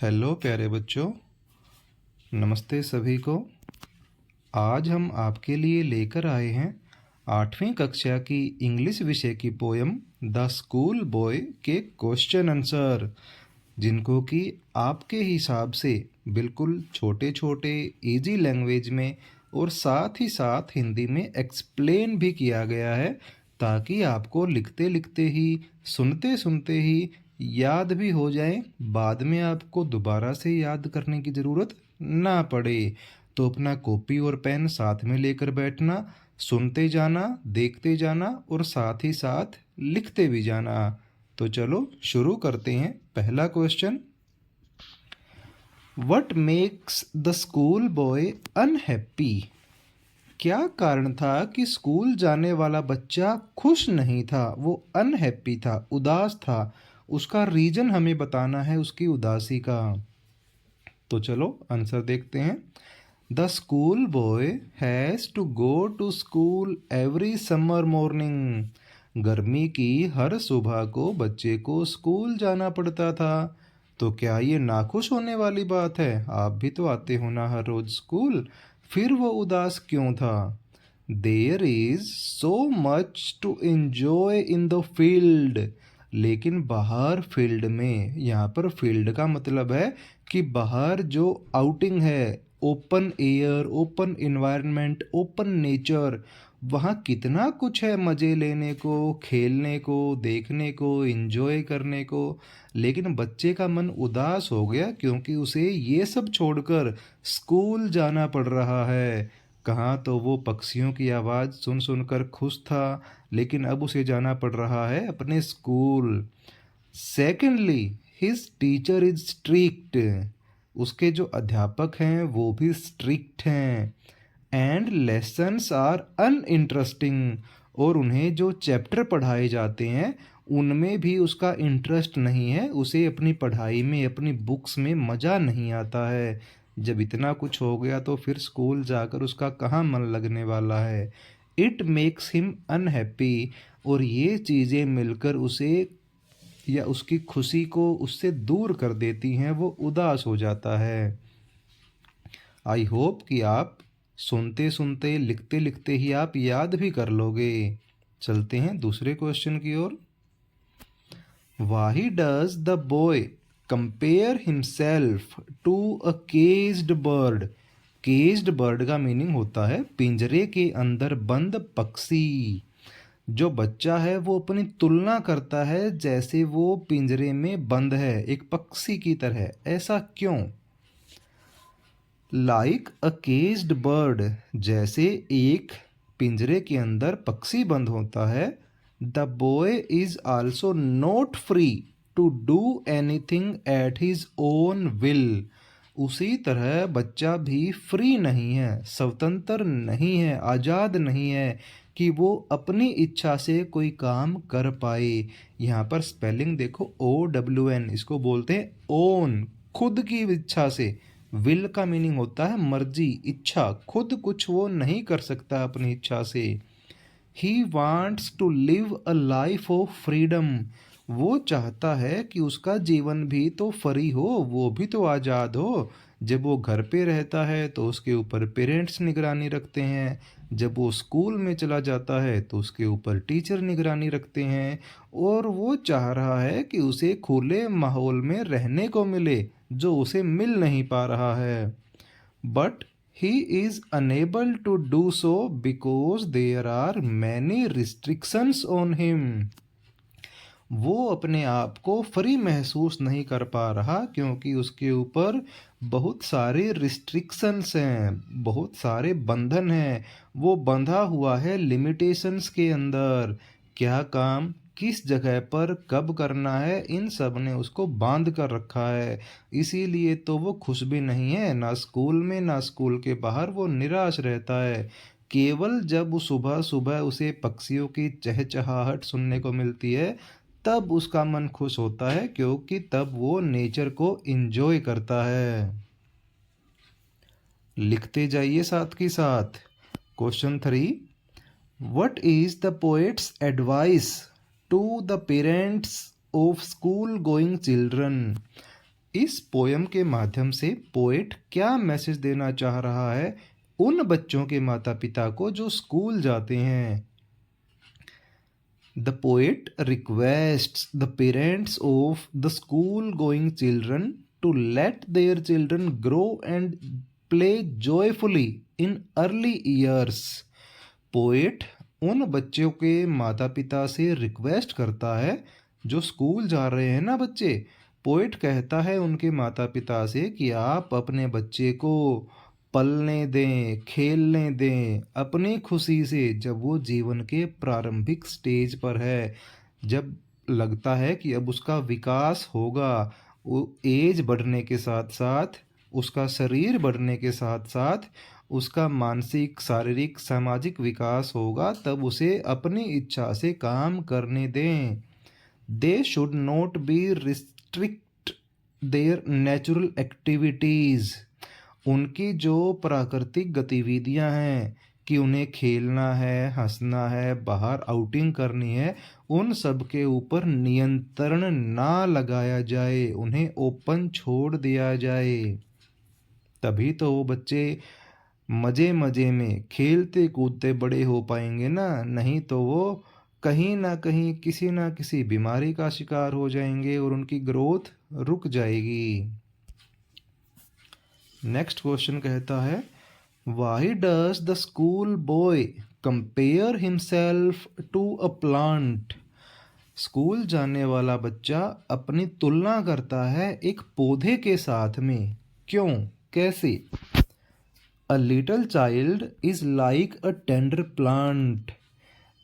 Hello प्यारे बच्चों, नमस्ते सभी को। आज हम आपके लिए लेकर आए हैं 8वीं कक्षा की इंग्लिश विषय की पोयम द स्कूल बॉय के क्वेश्चन आंसर, जिनको कि आपके हिसाब से बिल्कुल छोटे छोटे इजी लैंग्वेज में और साथ ही साथ हिंदी में एक्सप्लेन भी किया गया है, ताकि आपको लिखते लिखते ही, सुनते सुनते ही याद भी हो जाए, बाद में आपको दोबारा से याद करने की ज़रूरत ना पड़े। तो अपना कॉपी और पेन साथ में लेकर बैठना, सुनते जाना, देखते जाना और साथ ही साथ लिखते भी जाना। तो चलो शुरू करते हैं। पहला question, what makes the school boy unhappy? क्या कारण था कि स्कूल जाने वाला बच्चा खुश नहीं था, वो अनहैप्पी था, उदास था। उसका रीजन हमें बताना है उसकी उदासी का। तो चलो आंसर देखते हैं। The school boy has to go to school every summer morning. गर्मी की हर सुबह को बच्चे को स्कूल जाना पड़ता था। तो क्या ये नाखुश होने वाली बात है? आप भी तो आते हो ना हर रोज स्कूल, फिर वो उदास क्यों था? There is so much to enjoy in the field. लेकिन बाहर फील्ड में, यहाँ पर फील्ड का मतलब है कि बाहर जो आउटिंग है, open air, open environment, open nature, वहाँ कितना कुछ है मज़े लेने को, खेलने को, देखने को, एंजॉय करने को। लेकिन बच्चे का मन उदास हो गया क्योंकि उसे ये सब छोड़कर स्कूल जाना पड़ रहा है। कहाँ तो वो पक्षियों की आवाज़ सुन सुनकर खुश था, लेकिन अब उसे जाना पड़ रहा है अपने school. Secondly, his teacher is strict. उसके जो अध्यापक हैं वो भी स्ट्रिक्ट हैं। And lessons are uninteresting. और उन्हें जो चैप्टर पढ़ाए जाते हैं उनमें भी उसका इंटरेस्ट नहीं है। उसे अपनी पढ़ाई में, अपनी बुक्स में मज़ा नहीं आता है। जब इतना कुछ हो गया तो फिर स्कूल जाकर उसका कहाँ मन लगने वाला है। It makes him unhappy. और ये चीज़ें मिलकर उसे या उसकी खुशी को उससे दूर कर देती हैं, वो उदास हो जाता है। आई होप कि आप सुनते सुनते, लिखते लिखते ही आप याद भी कर लोगे। चलते हैं दूसरे क्वेश्चन की ओर। Why does the boy compare himself to a caged bird? Caged bird का मीनिंग होता है पिंजरे के अंदर बंद पक्षी। जो बच्चा है वो अपनी तुलना करता है जैसे वो पिंजरे में बंद है, एक पक्षी की तरह। ऐसा क्यों? लाइक अ केज्ड बर्ड, जैसे एक पिंजरे के अंदर पक्षी बंद होता है। The boy is also not free to do anything at his own will. उसी तरह बच्चा भी फ्री नहीं है, स्वतंत्र नहीं है, आज़ाद नहीं है कि वो अपनी इच्छा से कोई काम कर पाए। यहाँ पर स्पेलिंग देखो, OWN, इसको बोलते हैं ओन, खुद की इच्छा से। विल का मीनिंग होता है मर्जी, इच्छा। खुद कुछ वो नहीं कर सकता अपनी इच्छा से। He wants to live a life of freedom. वो चाहता है कि उसका जीवन भी तो फ्री हो, वो भी तो आज़ाद हो। जब वो घर पे रहता है तो उसके ऊपर पेरेंट्स निगरानी रखते हैं। जब वो स्कूल में चला जाता है तो उसके ऊपर टीचर निगरानी रखते हैं। और वो चाह रहा है कि उसे खुले माहौल में रहने को मिले, जो उसे मिल नहीं पा रहा है। But he is unable to do so because there are many restrictions on him. वो अपने आप को फ्री महसूस नहीं कर पा रहा क्योंकि उसके ऊपर बहुत सारे रिस्ट्रिक्शंस हैं, बहुत सारे बंधन हैं। वो बंधा हुआ है लिमिटेशंस के अंदर। क्या काम किस जगह पर कब करना है, इन सब ने उसको बांध कर रखा है। इसीलिए तो वो खुश भी नहीं है, ना स्कूल में ना स्कूल के बाहर। वो निराश रहता है। केवल जब सुबह सुबह उसे पक्षियों की चहचहाहट सुनने को मिलती है तब उसका मन खुश होता है, क्योंकि तब वो नेचर को एंजॉय करता है। लिखते जाइए साथ के साथ। Question 3, what is the poet's advice to the parents of school going children? इस पोयम के माध्यम से पोएट क्या मैसेज देना चाह रहा है उन बच्चों के माता पिता को जो स्कूल जाते हैं? The poet requests the parents of the school-going children to let their children grow and play joyfully in early years. Poet उन बच्चों के माता पिता से रिक्वेस्ट करता है जो स्कूल जा रहे हैं ना बच्चे। पोएट कहता है उनके माता पिता से कि आप अपने बच्चे को पलने दें, खेलने दें अपनी खुशी से, जब वो जीवन के प्रारंभिक स्टेज पर है, जब लगता है कि अब उसका विकास होगा, वो एज बढ़ने के साथ साथ, उसका शरीर बढ़ने के साथ साथ उसका मानसिक, शारीरिक, सामाजिक विकास होगा, तब उसे अपनी इच्छा से काम करने दें। They should not be restrict there natural activities. उनकी जो प्राकृतिक गतिविधियां हैं कि उन्हें खेलना है, हंसना है, बाहर आउटिंग करनी है, उन सब के ऊपर नियंत्रण ना लगाया जाए, उन्हें ओपन छोड़ दिया जाए। तभी तो वो बच्चे मज़े मज़े में खेलते कूदते बड़े हो पाएंगे ना, नहीं तो वो कहीं ना कहीं किसी ना किसी बीमारी का शिकार हो जाएंगे और उनकी ग्रोथ रुक जाएगी। नेक्स्ट क्वेश्चन कहता है, why does the school boy compare himself to a plant? School जाने वाला बच्चा अपनी तुलना करता है एक पौधे के साथ में। क्यों, कैसे? A little child is like a tender plant.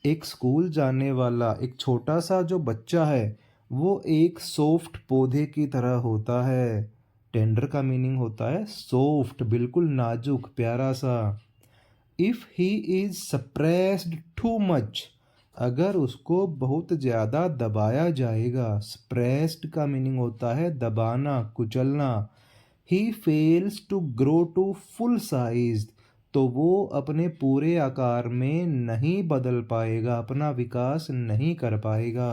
एक स्कूल जाने वाला एक छोटा सा जो बच्चा है वो एक सॉफ्ट पौधे की तरह होता है। टेंडर का मीनिंग होता है सॉफ्ट, बिल्कुल नाजुक, प्यारा सा। If he is suppressed too much, अगर उसको बहुत ज़्यादा दबाया जाएगा। सप्रेस्ड का मीनिंग होता है दबाना, कुचलना। He fails to grow to full size, तो वो अपने पूरे आकार में नहीं बदल पाएगा, अपना विकास नहीं कर पाएगा।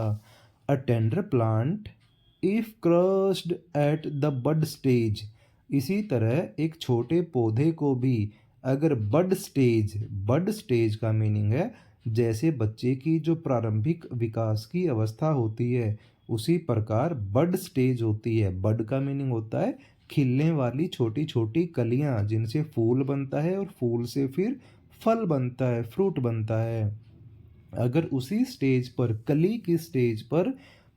A tender plant if crushed at the bud stage, इसी तरह एक छोटे पौधे को भी अगर बड स्टेज का मीनिंग है जैसे बच्चे की जो प्रारंभिक विकास की अवस्था होती है, उसी प्रकार बड स्टेज होती है। बड का मीनिंग होता है खिलने वाली छोटी छोटी कलियां, जिनसे फूल बनता है और फूल से फिर फल बनता है, फ्रूट बनता है। अगर उसी स्टेज पर, कली की स्टेज पर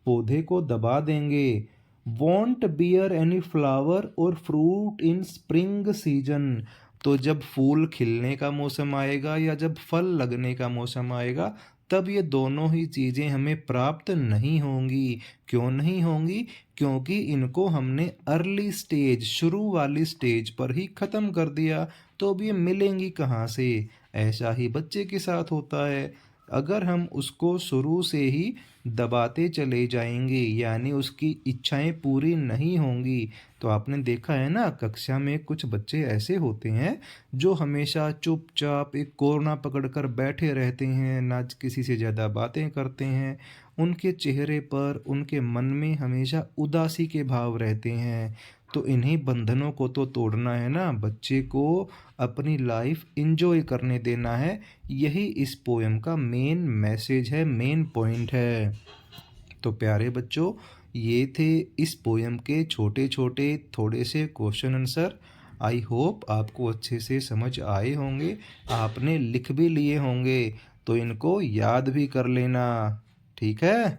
पौधे को दबा देंगे, वॉन्ट बियर एनी फ्लावर और फ्रूट इन स्प्रिंग सीजन, तो जब फूल खिलने का मौसम आएगा या जब फल लगने का मौसम आएगा, तब ये दोनों ही चीज़ें हमें प्राप्त नहीं होंगी। क्यों नहीं होंगी? क्योंकि इनको हमने अर्ली स्टेज, शुरू वाली स्टेज पर ही ख़त्म कर दिया, तो अब ये मिलेंगी कहाँ से? ऐसा ही बच्चे के साथ होता है। अगर हम उसको शुरू से ही दबाते चले जाएंगे, यानी उसकी इच्छाएं पूरी नहीं होंगी, तो आपने देखा है ना, कक्षा में कुछ बच्चे ऐसे होते हैं जो हमेशा चुपचाप एक कोना पकड़कर बैठे रहते हैं, ना किसी से ज़्यादा बातें करते हैं। उनके चेहरे पर, उनके मन में हमेशा उदासी के भाव रहते हैं। तो इन्हीं बंधनों को तो तोड़ना है ना, बच्चे को अपनी लाइफ इंजॉय करने देना है। यही इस पोएम का मेन मैसेज है, मेन पॉइंट है। तो प्यारे बच्चों, ये थे इस पोएम के छोटे छोटे थोड़े से क्वेश्चन आंसर। आई होप आपको अच्छे से समझ आए होंगे, आपने लिख भी लिए होंगे, तो इनको याद भी कर लेना। ठीक है?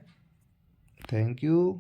Thank you.